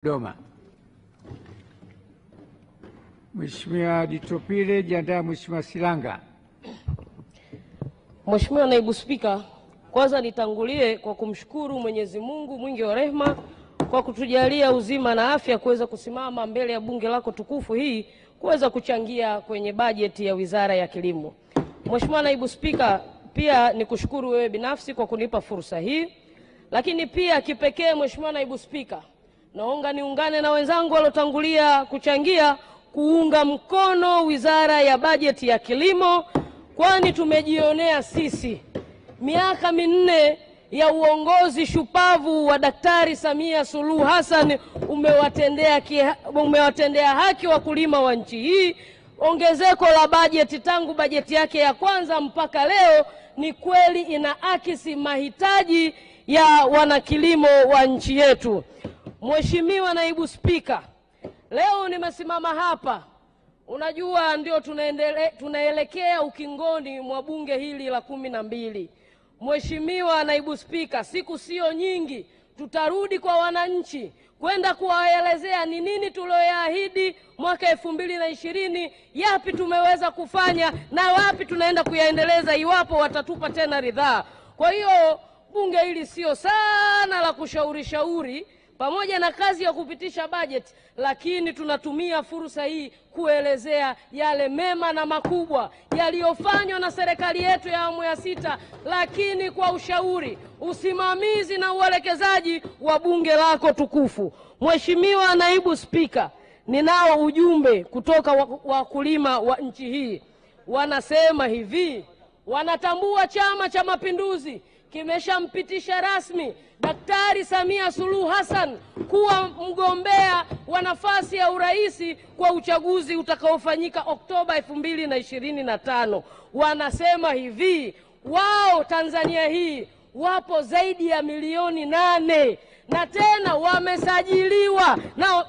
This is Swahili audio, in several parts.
Dodoma. Mheshimiwa Ditopile, jiandae Mheshimiwa Silanga. Mheshimiwa Naibu Spika, kwanza nitangulie kwa kumshukuru Mwenyezi Mungu mwingi wa rehema kwa kutujalia uzima na afya kuweza kusimama mbele ya bunge lako tukufu hii kuweza kuchangia kwenye bajeti ya Wizara ya Kilimo. Mheshimiwa Naibu Spika, pia nikushukuru wewe binafsi kwa kunipa fursa hii, lakini pia kipekee Mheshimiwa Naibu Spika, naomba niungane na wenzangu waliotangulia kuchangia kuunga mkono Wizara ya Bajeti ya Kilimo, kwani tumejionea sisi miaka minne ya uongozi shupavu wa Daktari Samia Suluhu Hassan umewatendea haki wakulima wa nchi hii. Ongezeko la bajeti tangu bajeti yake ya kwanza mpaka leo ni kweli inaakisi mahitaji ya wanakilimo wa nchi yetu. Mheshimiwa Naibu Spika, leo nimesimama hapa, unajua ndio tunaelekea ukingoni mwa bunge hili la 12. Mheshimiwa Naibu Spika, siku sio nyingi tutarudi kwa wananchi kwenda kuwaelezea ni nini tulioyaahidi mwaka 2020, yapi tumeweza kufanya na wapi tunaenda kuyaendeleza iwapo watatupa tena ridhaa. Kwa hiyo bunge hili sio sana la kushauri pamoja na kazi ya kupitisha bajeti, lakini tunatumia fursa hii kuelezea yale mema na makubwa yaliyofanywa na serikali yetu ya awamu ya 6, lakini kwa ushauri, usimamizi na uelekezaji wa bunge lako tukufu. Mheshimiwa Naibu Spika, ninao ujumbe kutoka wakulima wa nchi hii. Wanasema hivi, wanatambua Chama cha Mapinduzi kimeshampitisha rasmi Daktari Samia Suluhu Hassan kuwa mgombea wa nafasi ya urais kwa uchaguzi utakaofanyika Oktoba 2025. Wanasema hivi, wao Tanzania hii wapo zaidi ya milioni 8 na tena wamesajiliwa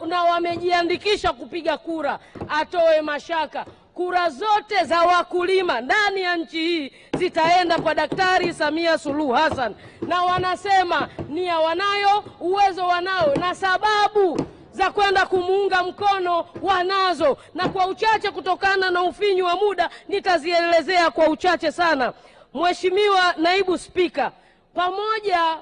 na wamejiandikisha kupiga kura. Atoe mashaka, kura zote za wakulima ndani ya nchi hii zitaenda kwa Daktari Samia Suluhu Hassan, na wanasema nia wanayo, uwezo wanao, na sababu za kwenda kumuunga mkono wanazo, na kwa uchache kutokana na ufinyu wa muda nitazielezea kwa uchache sana. Mheshimiwa Naibu Spika, pamoja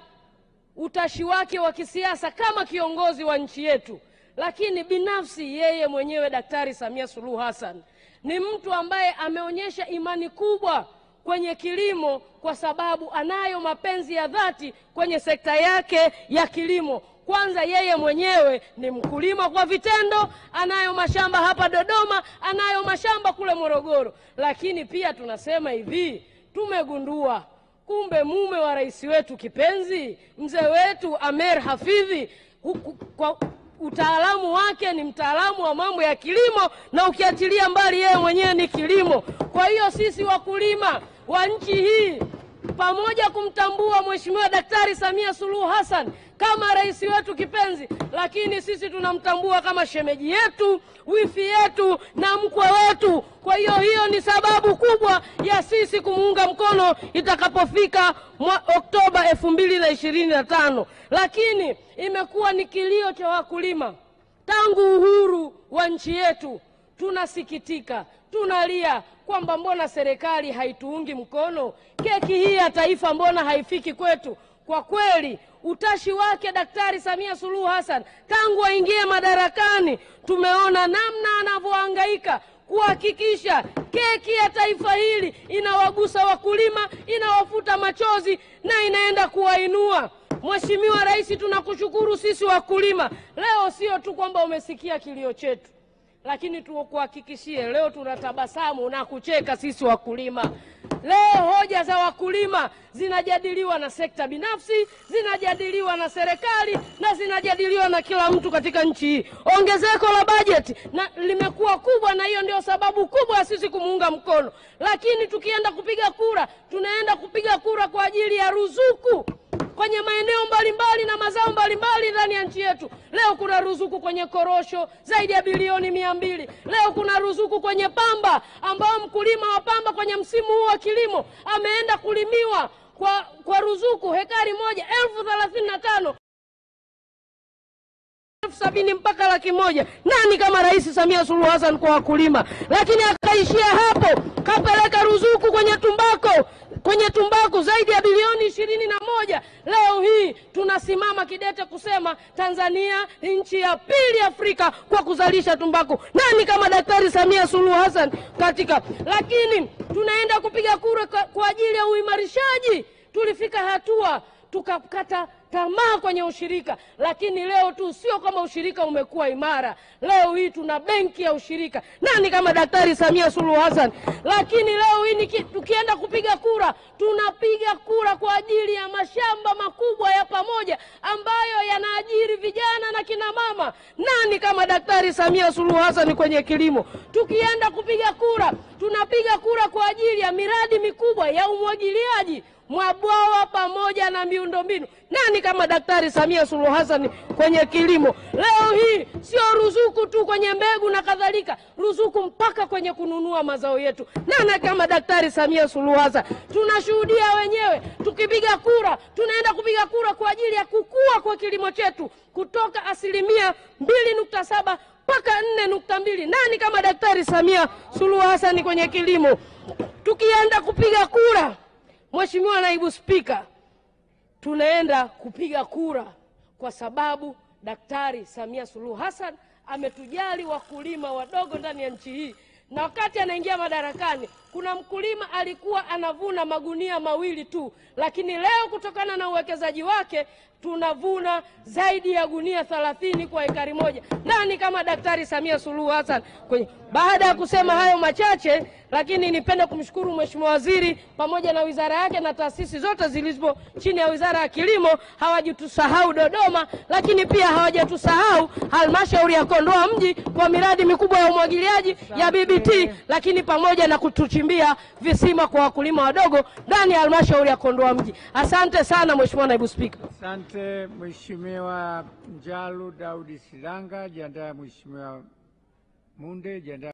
utashi wake wa kisiasa kama kiongozi wa nchi yetu, lakini binafsi yeye mwenyewe Daktari Samia Suluhu Hassan ni mtu ambaye ameonyesha imani kubwa kwenye kilimo kwa sababu anayo mapenzi ya dhati kwenye sekta yake ya kilimo. Kwanza yeye mwenyewe ni mkulima kwa vitendo, anayo mashamba hapa Dodoma, anayo mashamba kule Morogoro. Lakini pia tunasema hivi, tumegundua kumbe mume wa rais wetu kipenzi, mzee wetu Amer Hafidhi, kwa utaalamu wake ni mtaalamu wa mambo ya kilimo, na ukiachilia mbali yeye mwenyewe ni kilimo. Kwa hiyo sisi wakulima wa nchi hii pamoja kumtambua Mheshimiwa Daktari Samia Suluhu Hassan kama rais wetu kipenzi, lakini sisi tunamtambua kama shemeji yetu, wifi yetu na mkwe wetu. Kwa hiyo ni sababu kubwa ya sisi kumuunga mkono itakapofika Oktoba 2025. Lakini imekuwa ni kilio cha wakulima tangu uhuru wa nchi yetu. Tunasikitika, tunalia kwamba mbona serikali haituungi mkono? Keki hii ya taifa mbona haifiki kwetu? Kwa kweli utashi wake Daktari Samia Suluhu Hassan tangu aingie madarakani, tumeona namna anavyohangaika kuhakikisha keki ya taifa hili inawagusa wakulima, inawafuta machozi na inaenda kuwainua. Mheshimiwa Rais, tunakushukuru sisi wakulima. Leo sio tu kwamba umesikia kilio chetu, lakini tukuhakikishie leo tunatabasamu na kucheka sisi wakulima. Leo hoja za wakulima zinajadiliwa na sekta binafsi, zinajadiliwa na serikali, na zinajadiliwa na kila mtu katika nchi hii. Ongezeko la bajeti na limekuwa kubwa, na hiyo ndio sababu kubwa ya sisi kumuunga mkono. Lakini tukienda kupiga kura, tunaenda kupiga kura kwa ajili ya ruzuku kwenye maeneo mbalimbali na mazao mbalimbali ndani ya nchi yetu. Leo kuna ruzuku kwenye korosho zaidi ya bilioni 200. Leo kuna ruzuku kwenye pamba, ambao mkulima wa pamba kwenye msimu huu wa kilimo ameenda kulimiwa kwa ruzuku hekari moja 35,000. 70,000 mpaka 100,000. Nani kama Rais Samia Suluhu Hassan kwa wakulima? Lakini akaishia hapo, kapeleka ruzuku kwenye tumbako zaidi ya bilioni 21. Leo hii tunasimama kidete kusema Tanzania nchi ya pili Afrika kwa kuzalisha tumbako. Nani kama Daktari Samia Suluhu Hassan lakini tunaenda kupiga kura kwa ajili ya uimarishaji. Tulifika hatua tukakata tamaa kwenye ushirika, lakini leo tu sio kama ushirika umekuwa imara. Leo hii tuna benki ya ushirika. Nani kama Daktari Samia Suluhu Hassan? Lakini leo hii tukienda kupiga kura, tunapiga kura kwa ajili ya mashamba makubwa ya pamoja ambayo yanaajiri vijana na kina mama. Nani kama Daktari Samia Suluhu Hassan kwenye kilimo? Tukienda kupiga kura, tunapiga kura kwa ajili ya miradi mikubwa ya umwagiliaji, mabwawa pamoja na miundombinu. Nani kama Daktari Samia Suluhu Hassan kwenye kilimo? Leo hii sio ruzuku tu kwenye mbegu na kadhalika, ruzuku mpaka kwenye kununua mazao yetu. Nani kama Daktari Samia Suluhu Hassan? Tunashuhudia wenyewe tukipiga kura, tunaenda kupiga kura kwa ajili ya kukua kwa kilimo chetu kutoka 2.7 mpaka 4.2. Nani kama Daktari Samia Suluhu Hassan kwenye kilimo? Tukienda kupiga kura, Mheshimiwa Naibu Spika, tunaenda kupiga kura kwa sababu Daktari Samia Suluhu Hassan ametujali wakulima wadogo ndani ya nchi hii. Na wakati anaingia madarakani, kuna mkulima alikuwa anavuna magunia 2 tu, lakini leo kutokana na uwekezaji wake tunavuna zaidi ya gunia 30 kwa ekari moja. Nani kama Daktari Samia Suluhu Hassan? Baada ya kusema hayo machache, lakini nipende kumshukuru Mheshimiwa Waziri pamoja na wizara yake na taasisi zote zilizo chini ya Wizara ya Kilimo. Hawajitusahau Dodoma, lakini pia hawajatusahau halmashauri ya Kondoa mji kwa miradi mikubwa ya umwagiliaji ya BBT, lakini pamoja na kutuchimbia visima kwa wakulima wadogo ndani ya halmashauri ya Kondoa mji. Asante sana Mheshimiwa Naibu Spika. Asante Mheshimiwa Njalu Daudi Silanga. Jiandae Mheshimiwa Munde.